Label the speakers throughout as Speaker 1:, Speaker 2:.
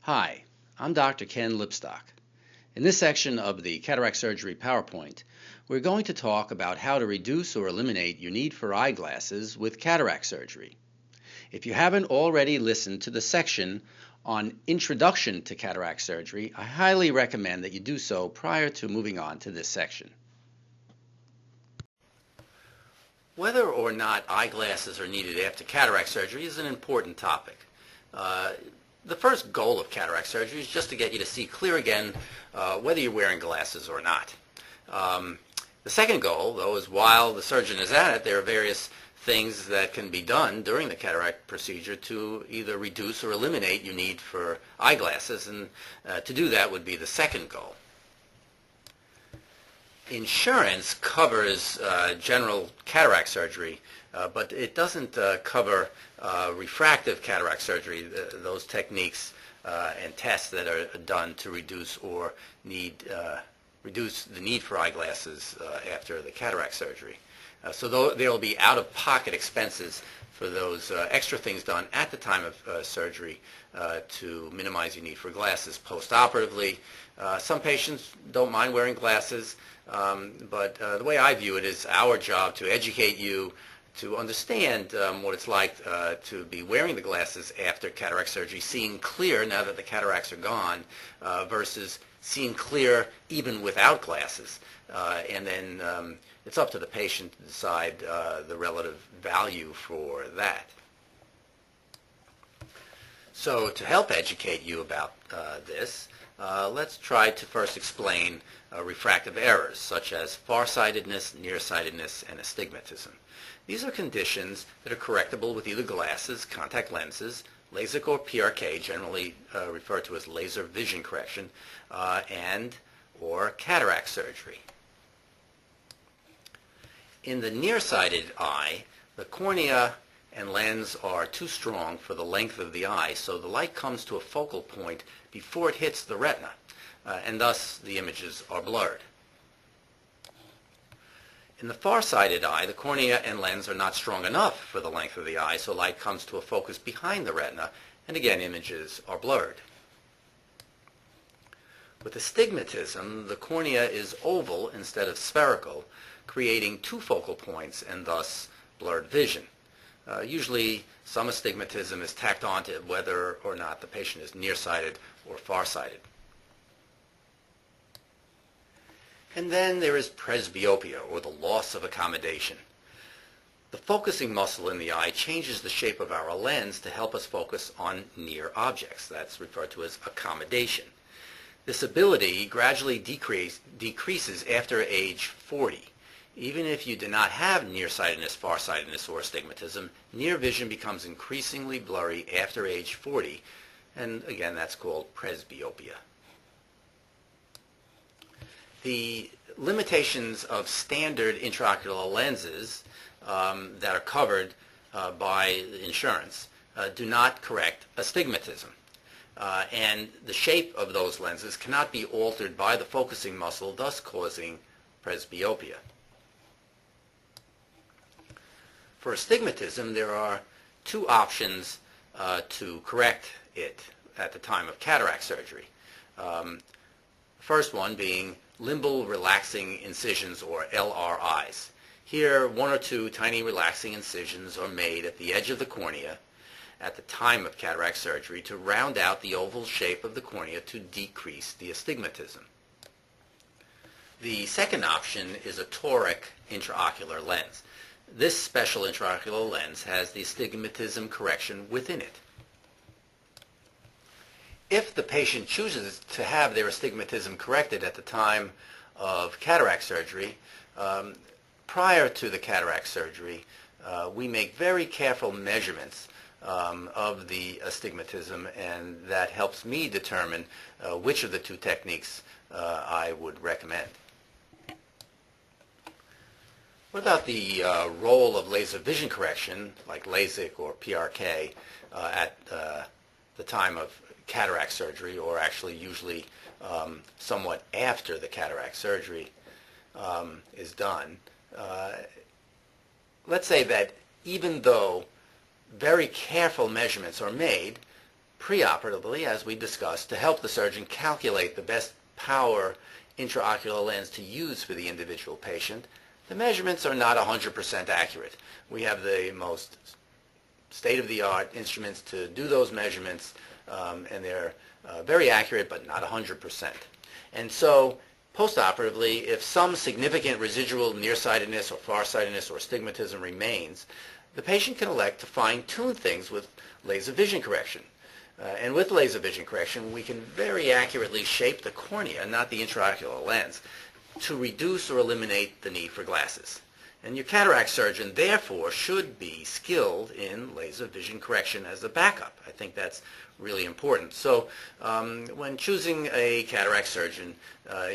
Speaker 1: Hi, I'm Dr. Ken Lipstock. In this section of the cataract surgery PowerPoint, we're going to talk about how to reduce or eliminate your need for eyeglasses with cataract surgery. If you haven't already listened to the section on Introduction to Cataract Surgery, I highly recommend that you do so prior to moving on to this section. Whether or not eyeglasses are needed after cataract surgery is an important topic. The first goal of cataract surgery is just to get you to see clear again, whether you're wearing glasses or not. The second goal, though, is while the surgeon is at it, there are various things that can be done during the cataract procedure to either reduce or eliminate your need for eyeglasses, and to do that would be the second goal. Insurance covers general cataract surgery, but it doesn't cover refractive cataract surgery, those techniques and tests that are done to reduce the need for eyeglasses after the cataract surgery. So there will be out-of-pocket expenses for those extra things done at the time of surgery to minimize your need for glasses post-operatively. Some patients don't mind wearing glasses, but the way I view it is our job to educate you to understand what it's like to be wearing the glasses after cataract surgery, seeing clear now that the cataracts are gone, versus seeing clear even without glasses. And then it's up to the patient to decide the relative value for that. So to help educate you about this, let's try to first explain refractive errors such as farsightedness, nearsightedness, and astigmatism. These are conditions that are correctable with either glasses, contact lenses, LASIK or PRK, generally referred to as laser vision correction, and or cataract surgery. In the nearsighted eye, the cornea and lens are too strong for the length of the eye, so the light comes to a focal point before it hits the retina, and thus the images are blurred. In the far-sighted eye, the cornea and lens are not strong enough for the length of the eye, so light comes to a focus behind the retina, and again images are blurred. With astigmatism, the cornea is oval instead of spherical, creating two focal points and thus blurred vision. Usually some astigmatism is tacked on to whether or not the patient is nearsighted or farsighted. And then there is presbyopia, or the loss of accommodation. The focusing muscle in the eye changes the shape of our lens to help us focus on near objects. That's referred to as accommodation. This ability gradually decreases after age 40. Even if you do not have nearsightedness, farsightedness, or astigmatism, near vision becomes increasingly blurry after age 40, and again that's called presbyopia. The limitations of standard intraocular lenses that are covered by insurance do not correct astigmatism. And the shape of those lenses cannot be altered by the focusing muscle, thus causing presbyopia. For astigmatism, there are two options to correct it at the time of cataract surgery. First one being limbal relaxing incisions, or LRIs. Here, one or two tiny relaxing incisions are made at the edge of the cornea at the time of cataract surgery to round out the oval shape of the cornea to decrease the astigmatism. The second option is a toric intraocular lens. This special intraocular lens has the astigmatism correction within it. If the patient chooses to have their astigmatism corrected at the time of cataract surgery, prior to the cataract surgery, we make very careful measurements of the astigmatism, and that helps me determine which of the two techniques I would recommend. What about the role of laser vision correction, like LASIK or PRK, at the time of cataract surgery, or actually usually somewhat after the cataract surgery is done? Let's say that even though very careful measurements are made, preoperatively, as we discussed, to help the surgeon calculate the best power intraocular lens to use for the individual patient, the measurements are not 100% accurate. We have the most state-of-the-art instruments to do those measurements, and they're very accurate, but not 100%. And so, postoperatively, if some significant residual nearsightedness or farsightedness or astigmatism remains, the patient can elect to fine-tune things with laser vision correction. And with laser vision correction, we can very accurately shape the cornea, not the intraocular lens, to reduce or eliminate the need for glasses. And your cataract surgeon, therefore, should be skilled in laser vision correction as a backup. I think that's really important. So when choosing a cataract surgeon,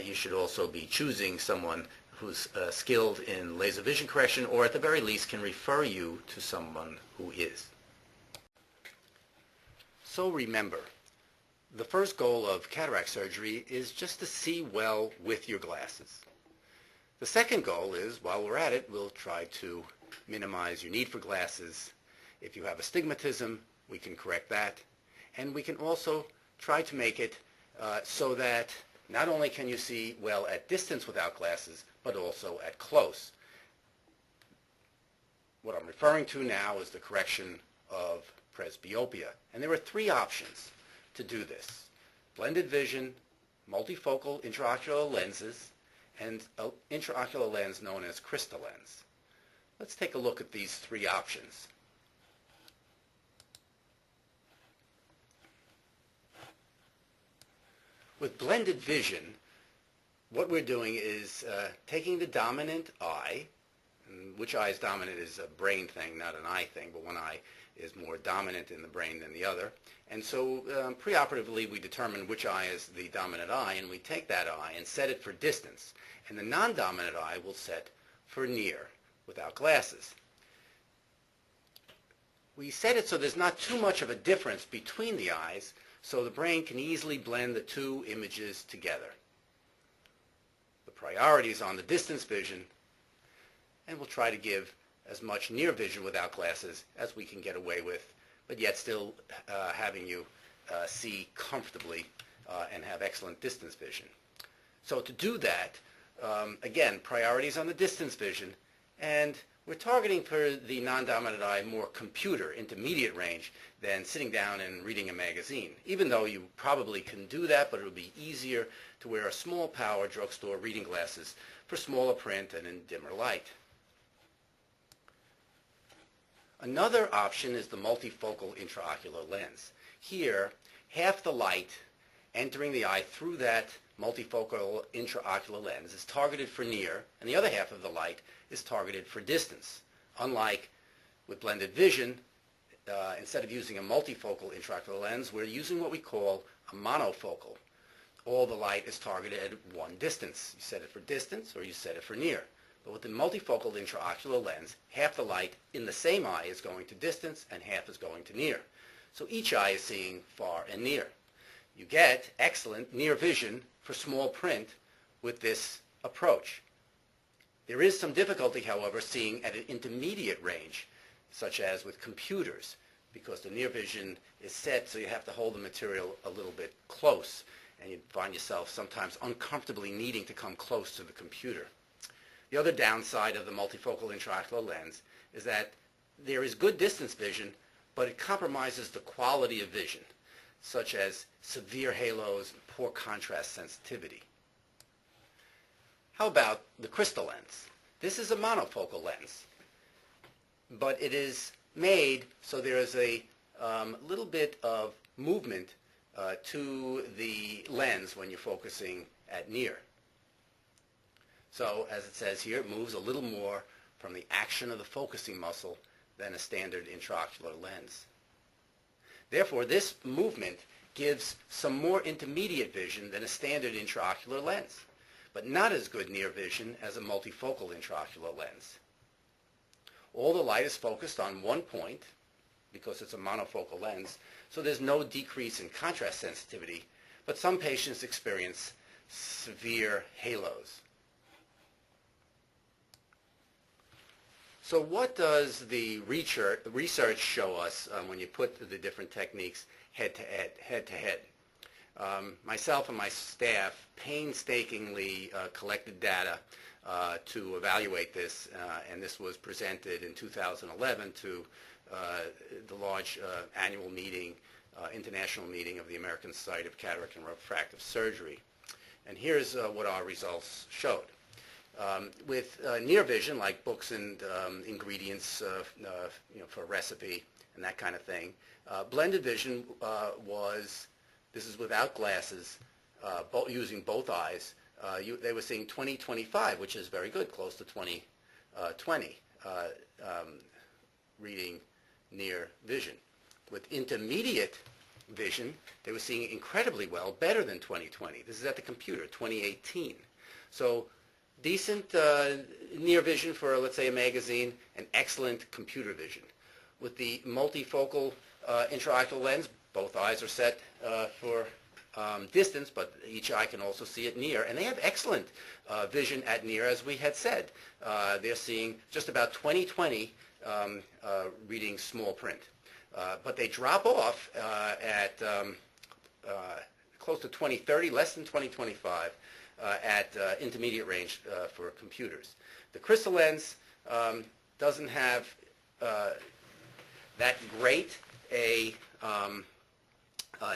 Speaker 1: you should also be choosing someone who's skilled in laser vision correction, or at the very least can refer you to someone who is. So remember, the first goal of cataract surgery is just to see well with your glasses. The second goal is, while we're at it, we'll try to minimize your need for glasses. If you have astigmatism, we can correct that. And we can also try to make it so that not only can you see well at distance without glasses, but also at close. What I'm referring to now is the correction of presbyopia. And there are three options to do this: blended vision, multifocal intraocular lenses, and an intraocular lens known as crystal lens. Let's take a look at these three options. With blended vision, what we're doing is taking the dominant eye, and which eye is dominant is a brain thing, not an eye thing, but one eye is more dominant in the brain than the other. And so preoperatively we determine which eye is the dominant eye, and we take that eye and set it for distance. And the non-dominant eye will set for near, without glasses. We set it so there's not too much of a difference between the eyes, so the brain can easily blend the two images together. The priority is on the distance vision, and we'll try to give as much near vision without glasses as we can get away with, but yet still having you see comfortably and have excellent distance vision. So to do that, again, priorities on the distance vision, and we're targeting for the non-dominant eye more computer, intermediate range, than sitting down and reading a magazine, even though you probably can do that, but it would be easier to wear a small power drugstore reading glasses for smaller print and in dimmer light. Another option is the multifocal intraocular lens. Here, half the light entering the eye through that multifocal intraocular lens is targeted for near, and the other half of the light is targeted for distance. Unlike with blended vision, instead of using a multifocal intraocular lens, we're using what we call a monofocal. All the light is targeted at one distance. You set it for distance or you set it for near. But with the multifocal intraocular lens, half the light in the same eye is going to distance and half is going to near. So each eye is seeing far and near. You get excellent near vision for small print with this approach. There is some difficulty, however, seeing at an intermediate range, such as with computers, because the near vision is set so you have to hold the material a little bit close, and you find yourself sometimes uncomfortably needing to come close to the computer. The other downside of the multifocal intraocular lens is that there is good distance vision, but it compromises the quality of vision, such as severe halos and poor contrast sensitivity. How about the crystal lens? This is a monofocal lens, but it is made so there is a little bit of movement to the lens when you're focusing at near. So, as it says here, it moves a little more from the action of the focusing muscle than a standard intraocular lens. Therefore, this movement gives some more intermediate vision than a standard intraocular lens, but not as good near vision as a multifocal intraocular lens. All the light is focused on one point because it's a monofocal lens, so there's no decrease in contrast sensitivity, but some patients experience severe halos. So what does the research show us when you put the different techniques head-to-head. Myself and my staff painstakingly collected data to evaluate this, and this was presented in 2011 to the large annual meeting, international meeting of the American Society of Cataract and Refractive Surgery. And here's what our results showed. With near vision, like books and ingredients for a recipe and that kind of thing, blended vision this is without glasses, using both eyes. They were seeing 20/25, which is very good, close to 20/20, reading near vision. With intermediate vision, they were seeing incredibly well, better than 20/20. This is at the computer, 20/18. So decent near vision for, let's say, a magazine, and excellent computer vision. With the multifocal intraocular lens, both eyes are set for distance, but each eye can also see it near, and they have excellent vision at near, as we had said. They're seeing just about 20/20 reading small print. But they drop off at close to 20/30, less than 20/25 at intermediate range for computers. The crystal lens doesn't have that great a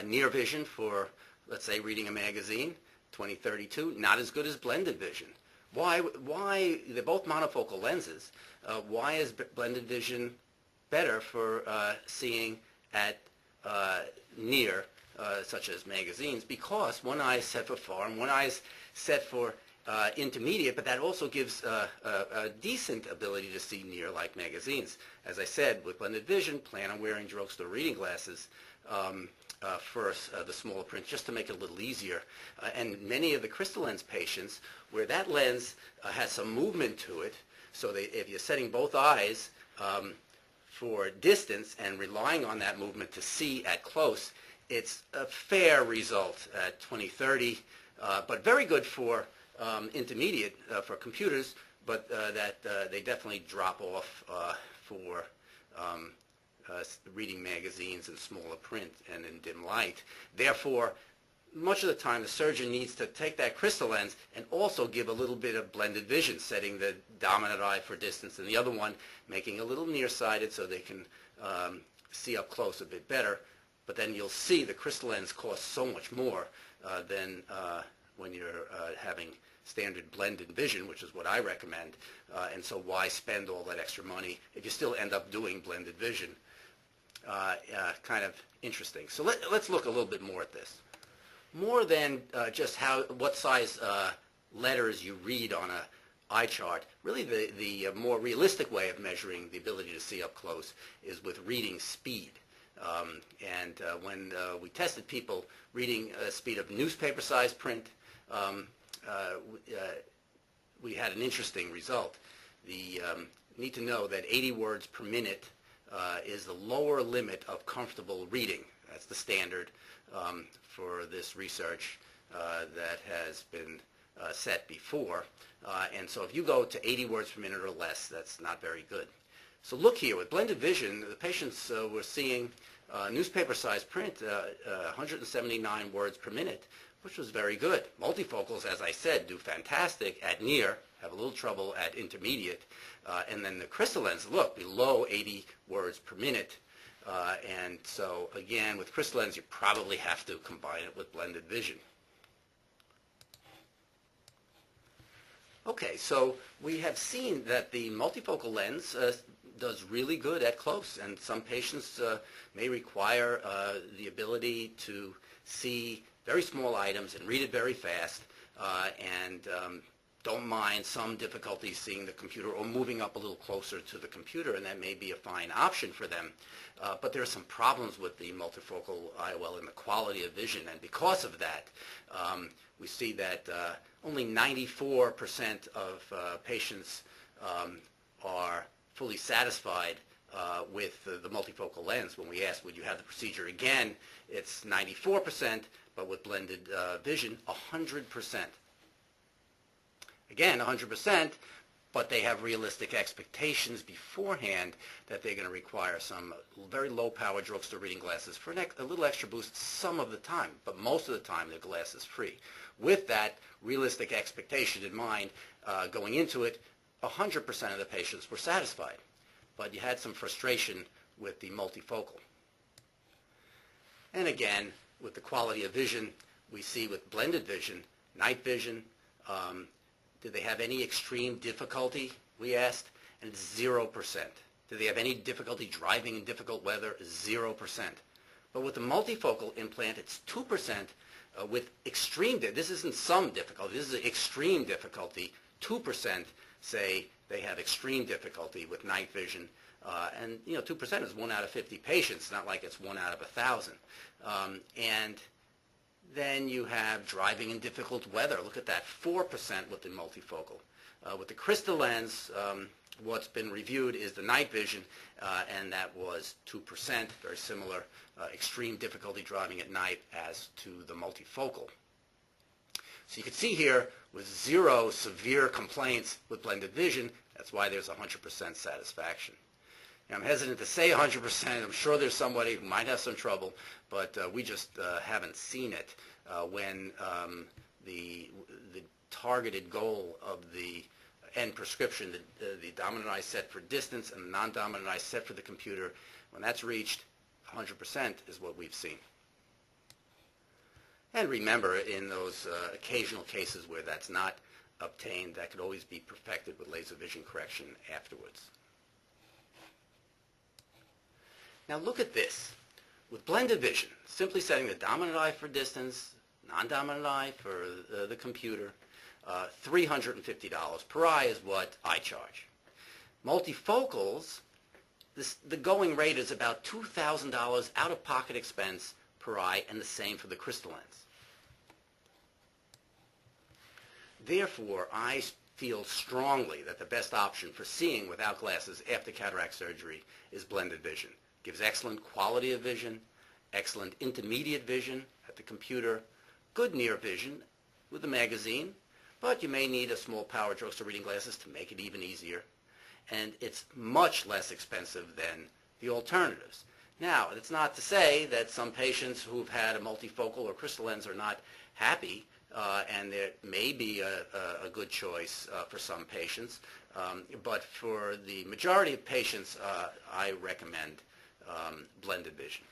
Speaker 1: near vision for, let's say, reading a magazine, 20/32, not as good as blended vision. Why? They're both monofocal lenses. Why is blended vision better for seeing at near, such as magazines? Because one eye is set for far and one eye is set for intermediate, but that also gives a decent ability to see near, like magazines. As I said, with blended vision, plan on wearing drugstore reading glasses for the smaller print, just to make it a little easier. And many of the crystal lens patients, where that lens has some movement to it, so if you're setting both eyes for distance and relying on that movement to see at close, it's a fair result at 20/30, but very good for intermediate for computers, but that they definitely drop off for reading magazines in smaller print and in dim light. Therefore, much of the time the surgeon needs to take that crystal lens and also give a little bit of blended vision, setting the dominant eye for distance and the other one making a little nearsighted so they can see up close a bit better. But then you'll see the crystal lens costs so much more than when you're having standard blended vision, which is what I recommend. And so why spend all that extra money if you still end up doing blended vision? Kind of interesting. So let's look a little bit more at this. More than just what size letters you read on a eye chart, really the more realistic way of measuring the ability to see up close is with reading speed. When we tested people reading speed of newspaper-sized print, we had an interesting result. You need to know that 80 words per minute is the lower limit of comfortable reading. That's the standard for this research that has been set before. And so if you go to 80 words per minute or less, that's not very good. So look here, with blended vision, the patients were seeing newspaper-sized print, 179 words per minute, which was very good. Multifocals, as I said, do fantastic at near, have a little trouble at intermediate, and then the crystal lens, look, below 80 words per minute. And so, again, with crystal lens, you probably have to combine it with blended vision. Okay, so we have seen that the multifocal lens does really good at close, and some patients may require the ability to see very small items and read it very fast, and don't mind some difficulty seeing the computer or moving up a little closer to the computer, and that may be a fine option for them. But there are some problems with the multifocal IOL in the quality of vision, and because of that, we see that only 94% of patients are fully satisfied with the multifocal lens. When we ask, would you have the procedure again, it's 94%, but with blended vision, 100%. Again, 100%, but they have realistic expectations beforehand that they're going to require some very low-power drugstore reading glasses for a little extra boost some of the time, but most of the time they're glasses-free. With that realistic expectation in mind, going into it, 100% of the patients were satisfied, but you had some frustration with the multifocal. And again, with the quality of vision, we see with blended vision, night vision, did they have any extreme difficulty, we asked, and it's 0%. Did they have any difficulty driving in difficult weather? 0%. But with the multifocal implant, it's 2% with extreme, this isn't some difficulty, this is extreme difficulty. 2% say they have extreme difficulty with night vision. And, 2% is 1 out of 50 patients, not like it's 1 out of 1,000. And then you have driving in difficult weather. Look at that, 4% with the multifocal. With the crystal lens, what's been reviewed is the night vision, and that was 2%, very similar, extreme difficulty driving at night as to the multifocal. So you can see here, with 0 severe complaints with blended vision, that's why there's 100% satisfaction. I'm hesitant to say 100%. I'm sure there's somebody who might have some trouble, but we just haven't seen it when the targeted goal of the end prescription, the dominant eye set for distance and the non-dominant eye set for the computer, when that's reached, 100% is what we've seen. And remember, in those occasional cases where that's not obtained, that could always be perfected with laser vision correction afterwards. Now look at this. With blended vision, simply setting the dominant eye for distance, non-dominant eye for the computer, $350 per eye is what I charge. Multifocals, the going rate is about $2,000 out-of-pocket expense per eye, and the same for the crystal lens. Therefore, I feel strongly that the best option for seeing without glasses after cataract surgery is blended vision. Gives excellent quality of vision, excellent intermediate vision at the computer, good near vision with the magazine, but you may need a small power drugstore reading glasses to make it even easier. And it's much less expensive than the alternatives. Now, it's not to say that some patients who've had a multifocal or crystal lens are not happy, and there may be a good choice for some patients, but for the majority of patients, I recommend blended vision.